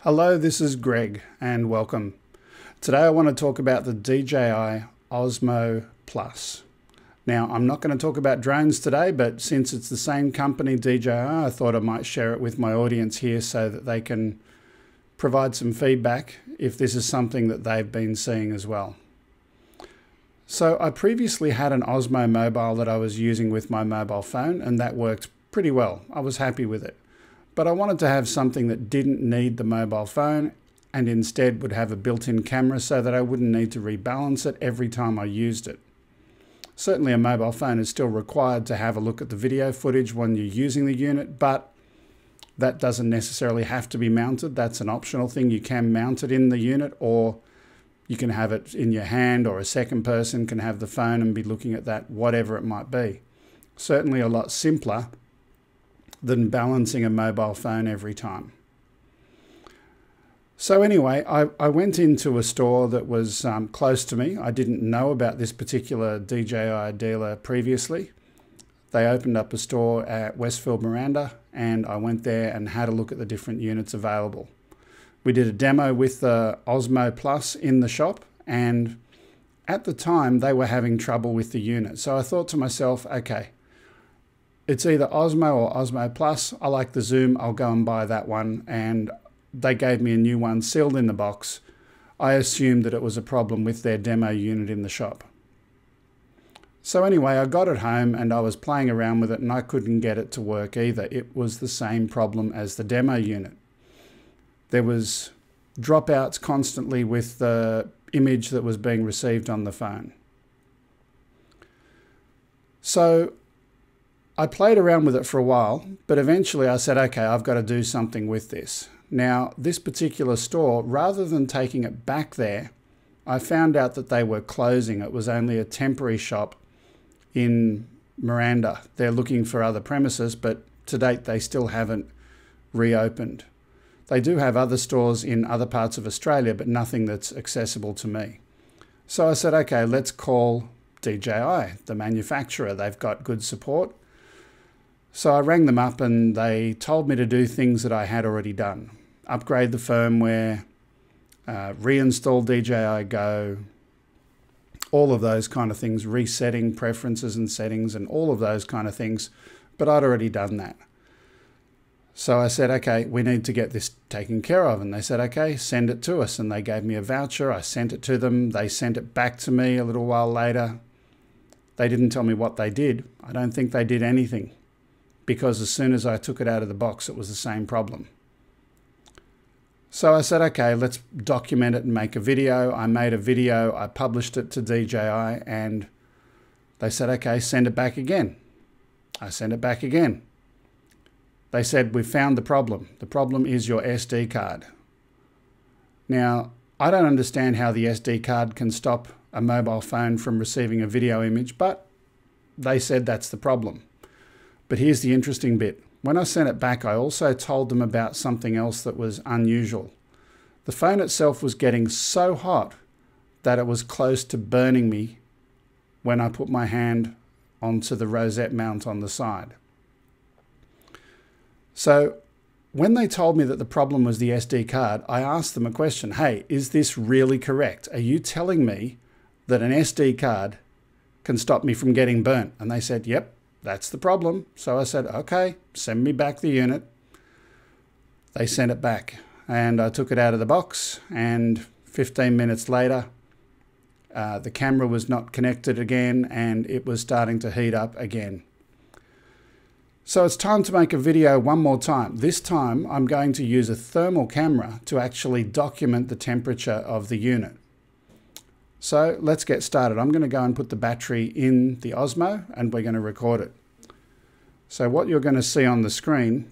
Hello, this is Greg and welcome. Today I want to talk about the DJI Osmo Plus. Now, I'm not going to talk about drones today, but since it's the same company, DJI, I thought I might share it with my audience here so that they can provide some feedback if this is something that they've been seeing as well. So I previously had an Osmo mobile that I was using with my mobile phone, and that worked pretty well. I was happy with it. But I wanted to have something that didn't need the mobile phone and instead would have a built-in camera so that I wouldn't need to rebalance it every time I used it. Certainly a mobile phone is still required to have a look at the video footage when you're using the unit, but that doesn't necessarily have to be mounted. That's an optional thing. You can mount it in the unit, or you can have it in your hand, or a second person can have the phone and be looking at that, whatever it might be. Certainly a lot simpler than balancing a mobile phone every time. So anyway, I went into a store that was close to me. I didn't know about this particular DJI dealer previously. They opened up a store at Westfield, Miranda, and I went there and had a look at the different units available. We did a demo with the Osmo Plus in the shop, and at the time they were having trouble with the unit. So I thought to myself, okay, it's either Osmo or Osmo Plus. I like the zoom, I'll go and buy that one. And they gave me a new one sealed in the box. I assumed that it was a problem with their demo unit in the shop. So anyway, I got it home and I was playing around with it and I couldn't get it to work either. It was the same problem as the demo unit. There was dropouts constantly with the image that was being received on the phone. So I played around with it for a while, but eventually I said, okay, I've got to do something with this. Now, this particular store, rather than taking it back there, I found out that they were closing. It was only a temporary shop in Miranda. They're looking for other premises, but to date they still haven't reopened. They do have other stores in other parts of Australia, but nothing that's accessible to me. So I said, okay, let's call DJI, the manufacturer. They've got good support. So I rang them up and they told me to do things that I had already done. Upgrade the firmware, reinstall DJI Go, all of those kind of things, resetting preferences and settings and all of those kind of things, but I'd already done that. So I said, okay, we need to get this taken care of. And they said, okay, send it to us. And they gave me a voucher. I sent it to them. They sent it back to me a little while later. They didn't tell me what they did. I don't think they did anything, because as soon as I took it out of the box, it was the same problem. So I said, okay, let's document it and make a video. I made a video, I published it to DJI, and they said, okay, send it back again. I sent it back again. They said, we found the problem. The problem is your SD card. Now, I don't understand how the SD card can stop a mobile phone from receiving a video image, but they said that's the problem. But here's the interesting bit. When I sent it back, I also told them about something else that was unusual. The phone itself was getting so hot that it was close to burning me when I put my hand onto the rosette mount on the side. So when they told me that the problem was the SD card, I asked them a question. Hey, is this really correct? Are you telling me that an SD card can stop me from getting burnt? And they said, yep. That's the problem. So I said, okay, send me back the unit. They sent it back and I took it out of the box, and 15 minutes later, the camera was not connected again and it was starting to heat up again. So it's time to make a video one more time. This time I'm going to use a thermal camera to actually document the temperature of the unit. So let's get started. I'm going to go and put the battery in the Osmo and we're going to record it. So what you're going to see on the screen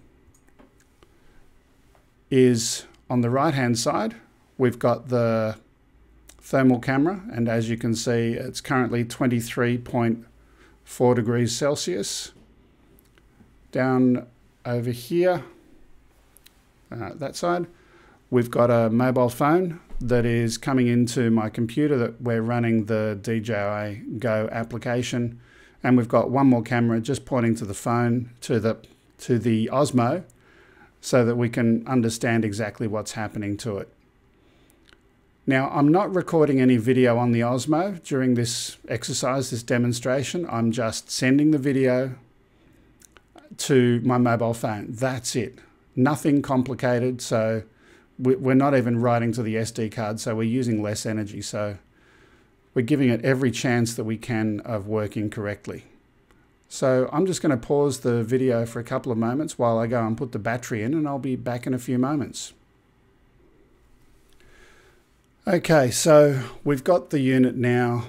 is on the right hand side, we've got the thermal camera, and as you can see, it's currently 23.4 degrees Celsius. Down over here, that side, we've got a mobile phone that is coming into my computer that we're running the DJI Go application, and we've got one more camera just pointing to the phone, to the Osmo, so that we can understand exactly what's happening to it. Now, I'm not recording any video on the Osmo during this exercise, this demonstration. I'm just sending the video to my mobile phone. That's it. Nothing complicated. So we're not even writing to the SD card, so we're using less energy. So we're giving it every chance that we can of working correctly. So I'm just going to pause the video for a couple of moments while I go and put the battery in, and I'll be back in a few moments. Okay, so we've got the unit now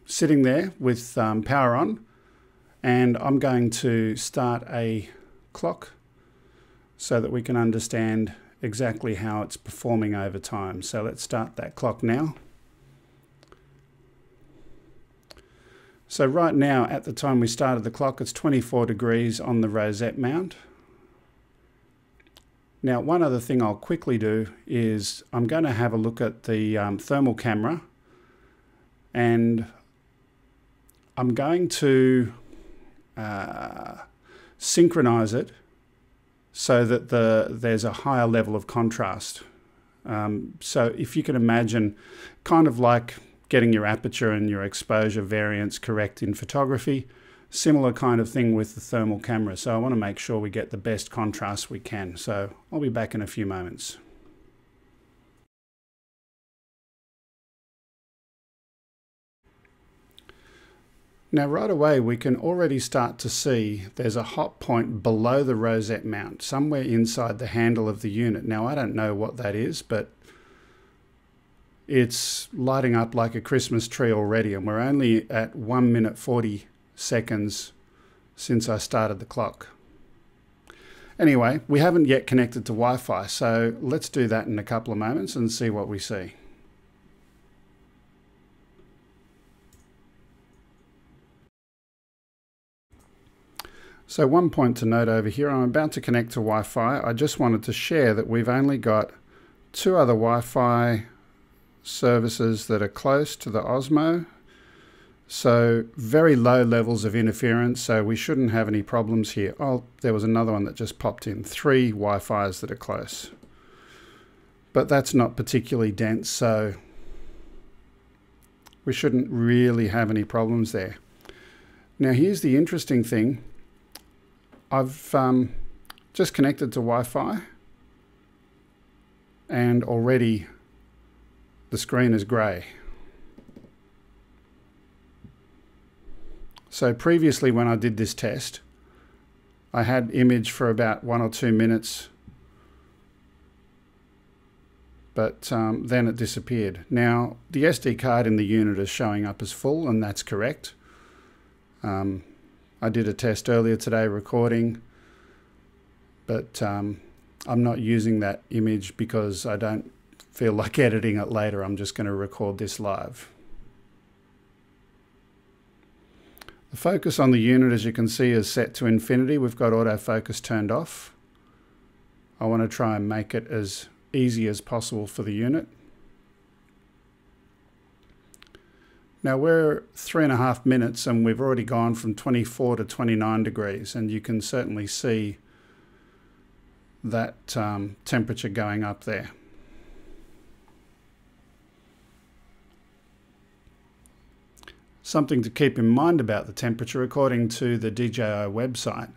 sitting there with power on, and I'm going to start a clock so that we can understand exactly how it's performing over time. So let's start that clock now. So right now, at the time we started the clock, it's 24 degrees on the rosette mount. Now, one other thing I'll quickly do is I'm going to have a look at the thermal camera, and I'm going to synchronize it so that there's a higher level of contrast. So if you can imagine, kind of like getting your aperture and your exposure variance correct in photography, similar kind of thing with the thermal camera. So I want to make sure we get the best contrast we can. So I'll be back in a few moments. Now right away we can already start to see there's a hot point below the rosette mount, somewhere inside the handle of the unit. Now I don't know what that is, but it's lighting up like a Christmas tree already, and we're only at 1 minute 40 seconds since I started the clock. Anyway, we haven't yet connected to Wi-Fi, so let's do that in a couple of moments and see what we see. So one point to note over here, I'm about to connect to Wi-Fi. I just wanted to share that we've only got 2 other Wi-Fi services that are close to the Osmo. So very low levels of interference, so we shouldn't have any problems here. Oh, there was another one that just popped in. 3 Wi-Fis that are close. But that's not particularly dense, so we shouldn't really have any problems there. Now here's the interesting thing. I've just connected to Wi-Fi, and already the screen is grey. So previously when I did this test, I had image for about 1 or 2 minutes, but then it disappeared. Now the SD card in the unit is showing up as full, and that's correct. I did a test earlier today recording, but I'm not using that image because I don't feel like editing it later. I'm just going to record this live. The focus on the unit, as you can see, is set to infinity. We've got autofocus turned off. I want to try and make it as easy as possible for the unit. Now we're 3.5 minutes and we've already gone from 24 to 29 degrees, and you can certainly see that temperature going up there. Something to keep in mind about the temperature, according to the DJI website,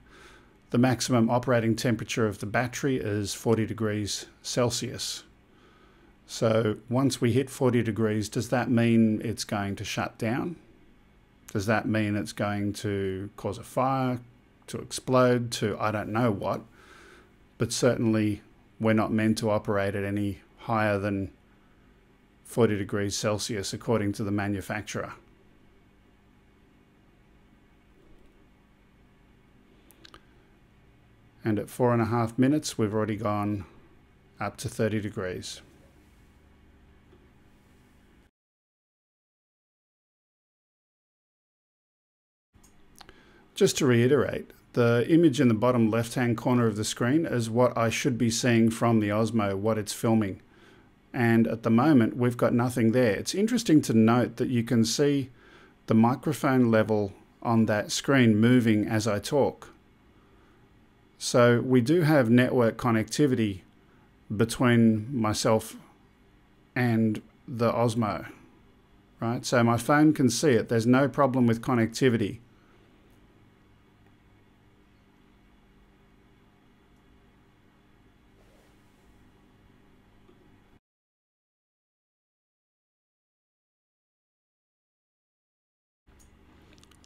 the maximum operating temperature of the battery is 40 degrees Celsius. So once we hit 40 degrees, does that mean it's going to shut down? Does that mean it's going to cause a fire, to explode, to I don't know what? But certainly we're not meant to operate at any higher than 40 degrees Celsius according to the manufacturer. And at 4.5 minutes, we've already gone up to 30 degrees. Just to reiterate, the image in the bottom left-hand corner of the screen is what I should be seeing from the Osmo, what it's filming. And at the moment, we've got nothing there. It's interesting to note that you can see the microphone level on that screen moving as I talk. So we do have network connectivity between myself and the Osmo, right? So my phone can see it. There's no problem with connectivity.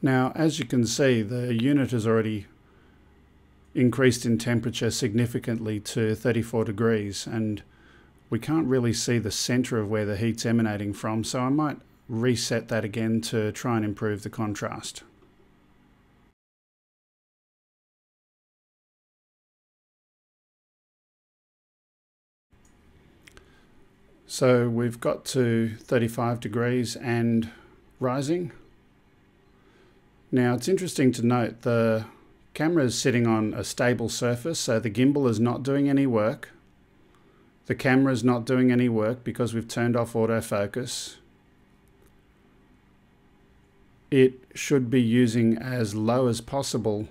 Now, as you can see, the unit has already increased in temperature significantly to 34 degrees, and we can't really see the center of where the heat's emanating from, so I might reset that again to try and improve the contrast. So we've got to 35 degrees and rising. Now it's interesting to note the camera is sitting on a stable surface, so the gimbal is not doing any work. The camera is not doing any work because we've turned off autofocus. It should be using as low as possible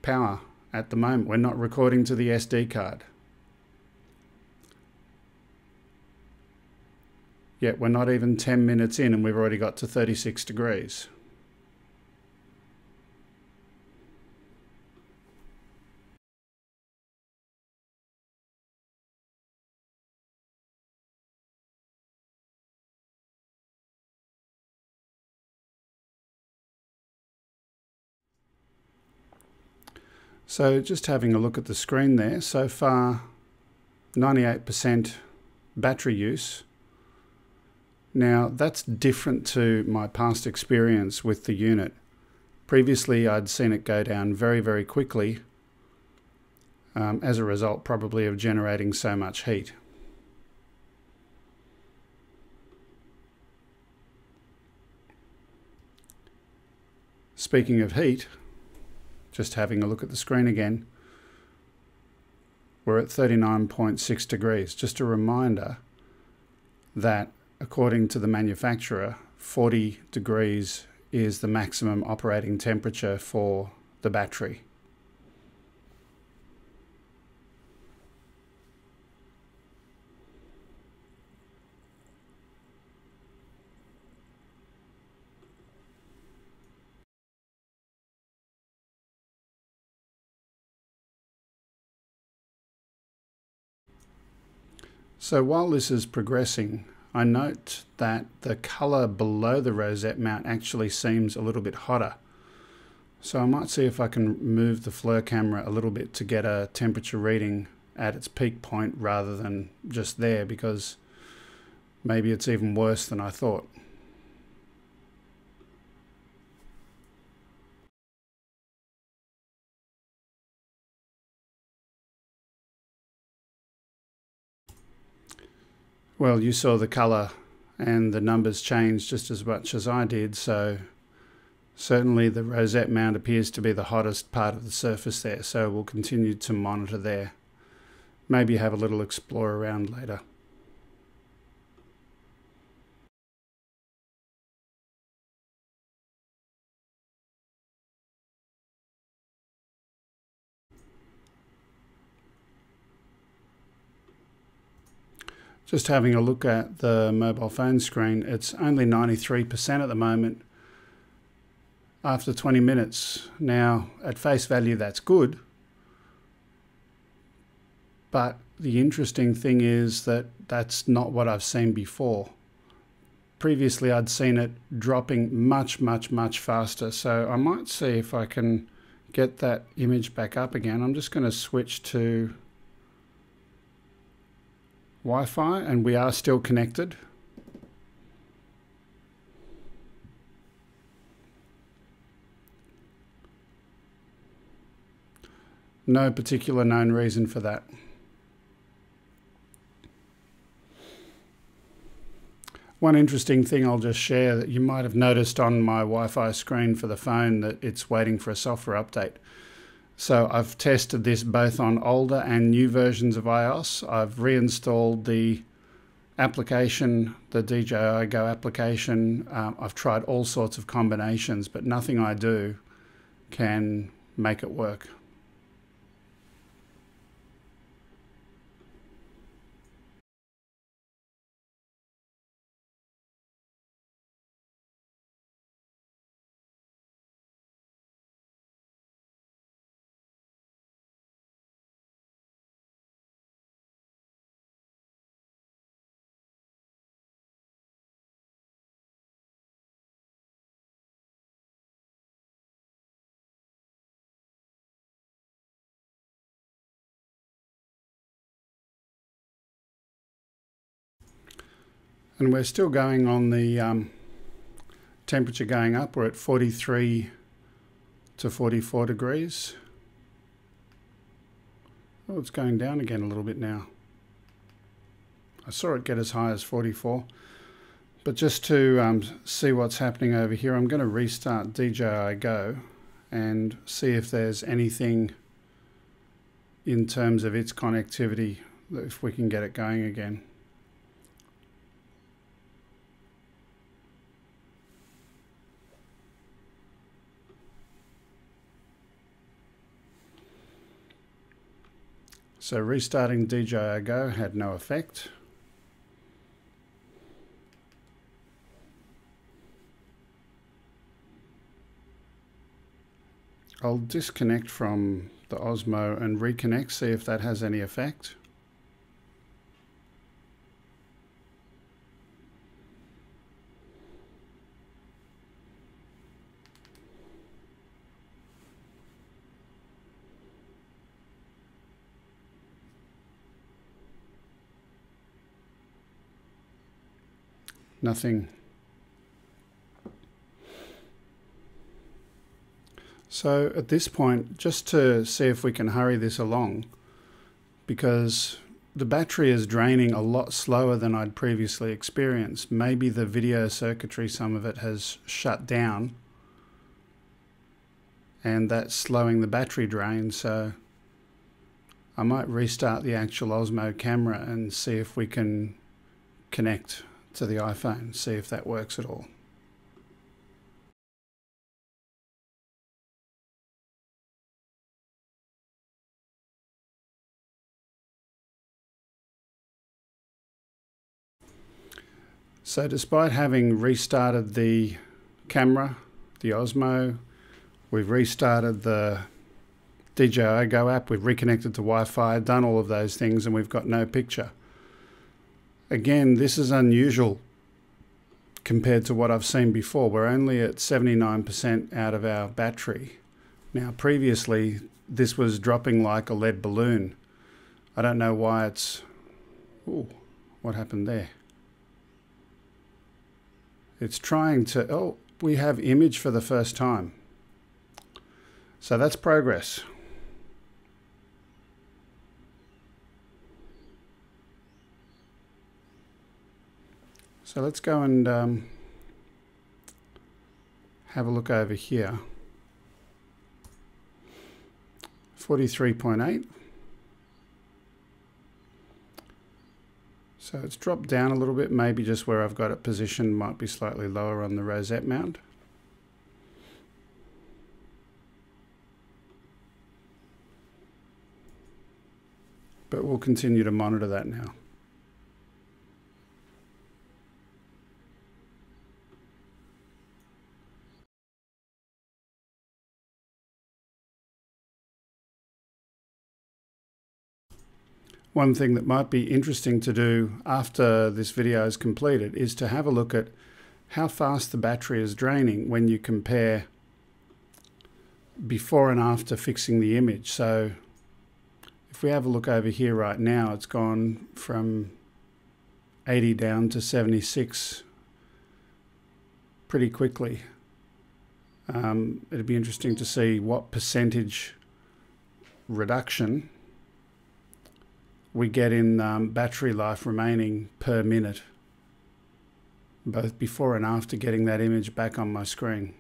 power at the moment. We're not recording to the SD card. Yet we're not even 10 minutes in and we've already got to 36 degrees. So just having a look at the screen there, so far 98% battery use. Now that's different to my past experience with the unit. Previously I'd seen it go down very, very quickly as a result probably of generating so much heat. Speaking of heat, just having a look at the screen again, we're at 39.6 degrees. Just a reminder that according to the manufacturer, 40 degrees is the maximum operating temperature for the battery. So while this is progressing, I note that the color below the rosette mount actually seems a little bit hotter. So I might see if I can move the Flir camera a little bit to get a temperature reading at its peak point rather than just there, because maybe it's even worse than I thought. Well, you saw the color and the numbers changed just as much as I did, so certainly the rosette mount appears to be the hottest part of the surface there, so we'll continue to monitor there. Maybe have a little explore around later. Just having a look at the mobile phone screen, it's only 93% at the moment after 20 minutes. Now, at face value, that's good. But the interesting thing is that that's not what I've seen before. Previously, I'd seen it dropping much, much, much faster. So I might see if I can get that image back up again. I'm just going to switch to Wi-Fi, and we are still connected. No particular known reason for that. One interesting thing I'll just share that you might have noticed on my Wi-Fi screen for the phone, that it's waiting for a software update. So I've tested this both on older and new versions of iOS. I've reinstalled the application, the DJI Go application. I've tried all sorts of combinations, but nothing I do can make it work. And we're still going on the temperature going up. We're at 43 to 44 degrees. Oh, it's going down again a little bit now. I saw it get as high as 44. But just to see what's happening over here, I'm going to restart DJI Go and see if there's anything in terms of its connectivity, if we can get it going again. So restarting DJI Go had no effect. I'll disconnect from the Osmo and reconnect, see if that has any effect. Nothing. So at this point, just to see if we can hurry this along, because the battery is draining a lot slower than I'd previously experienced. Maybe the video circuitry, some of it has shut down, and that's slowing the battery drain. So I might restart the actual Osmo camera and see if we can connect to the iPhone, see if that works at all. So despite having restarted the camera, the Osmo, we've restarted the DJI Go app, we've reconnected to Wi-Fi, done all of those things, and we've got no picture. Again, this is unusual compared to what I've seen before. We're only at 79% out of our battery. Now, previously, this was dropping like a lead balloon. I don't know why it's... Ooh, what happened there? It's trying to... Oh, we have image for the first time. So that's progress. So let's go and have a look over here. 43.8. So it's dropped down a little bit, maybe just where I've got it positioned might be slightly lower on the rosette mount. But we'll continue to monitor that now. One thing that might be interesting to do after this video is completed is to have a look at how fast the battery is draining when you compare before and after fixing the image. So if we have a look over here right now, it's gone from 80 down to 76 pretty quickly. It'd be interesting to see what percentage reduction we get in battery life remaining per minute, both before and after getting that image back on my screen.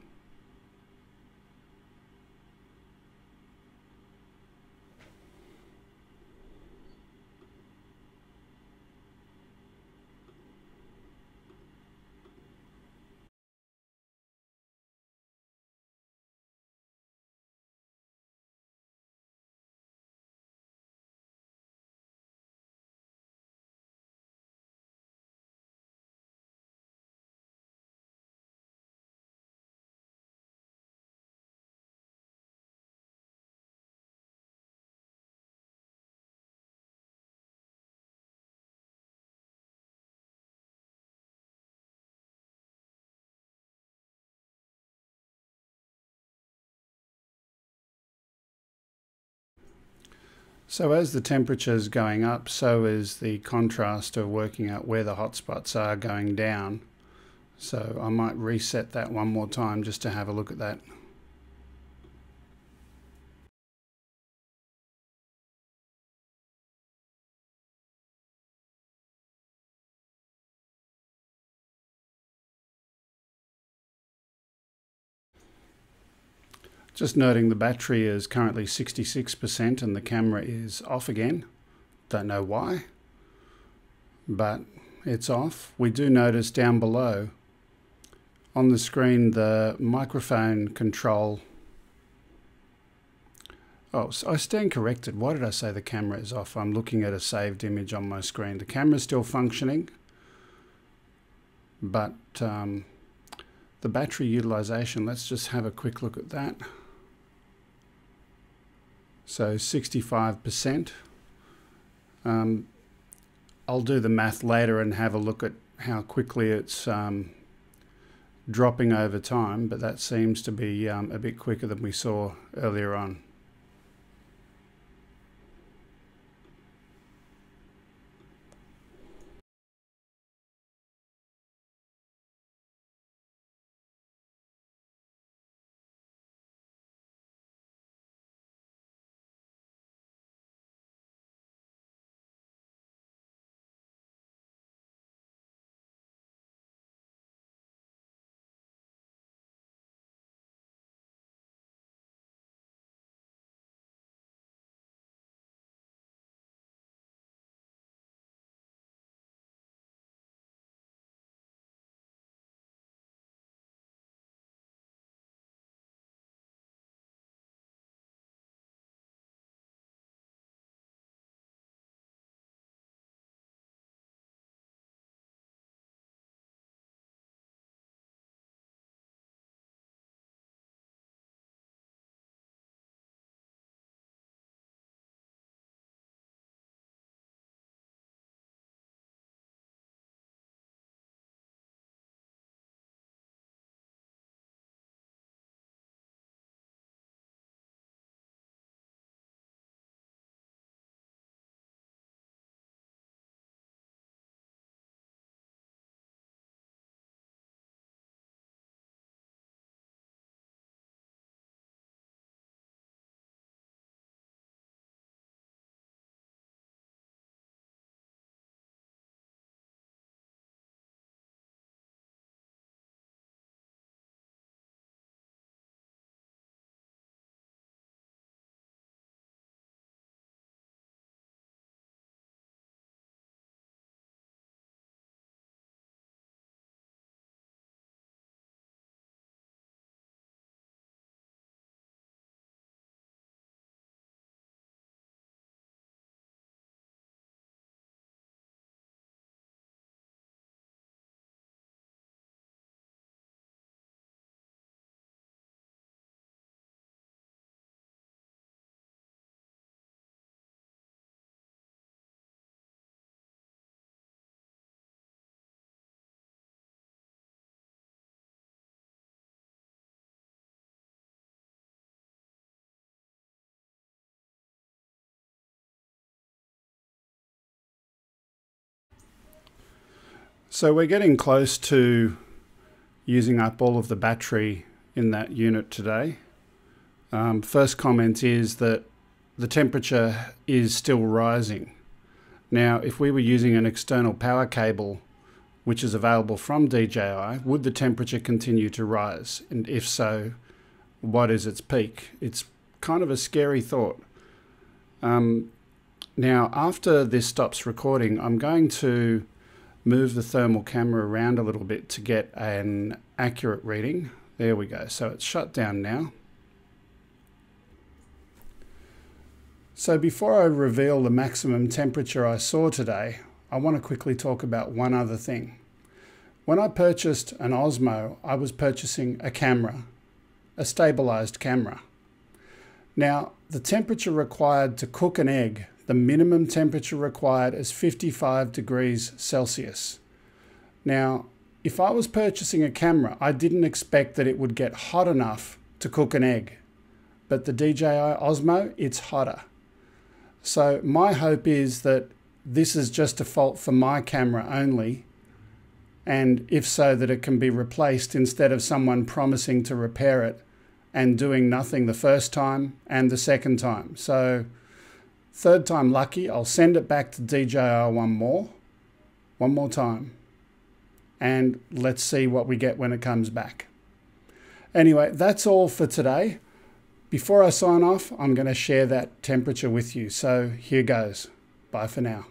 So as the temperature is going up, so is the contrast of working out where the hotspots are going down. So I might reset that one more time just to have a look at that. Just noting the battery is currently 66% and the camera is off again. Don't know why, but it's off. We do notice down below on the screen the microphone control. Oh, so I stand corrected. Why did I say the camera is off? I'm looking at a saved image on my screen. The camera is still functioning, but the battery utilization, let's just have a quick look at that. So 65%. I'll do the math later and have a look at how quickly it's dropping over time, but that seems to be a bit quicker than we saw earlier on. So we're getting close to using up all of the battery in that unit today. First comment is that the temperature is still rising. Now, if we were using an external power cable, which is available from DJI, would the temperature continue to rise? And if so, what is its peak? It's kind of a scary thought. Now, after this stops recording, I'm going to move the thermal camera around a little bit to get an accurate reading. There we go. So it's shut down now. So before I reveal the maximum temperature I saw today, I want to quickly talk about one other thing. When I purchased an Osmo, I was purchasing a camera, a stabilized camera. Now, the temperature required to cook an egg, the minimum temperature required is 55 degrees Celsius. Now, if I was purchasing a camera, I didn't expect that it would get hot enough to cook an egg. But the DJI Osmo, it's hotter. So my hope is that this is just a fault for my camera only, and if so, that it can be replaced instead of someone promising to repair it and doing nothing the first time and the second time. So third time lucky, I'll send it back to DJI one more time, and let's see what we get when it comes back. Anyway, that's all for today. Before I sign off, I'm going to share that temperature with you. So here goes. Bye for now.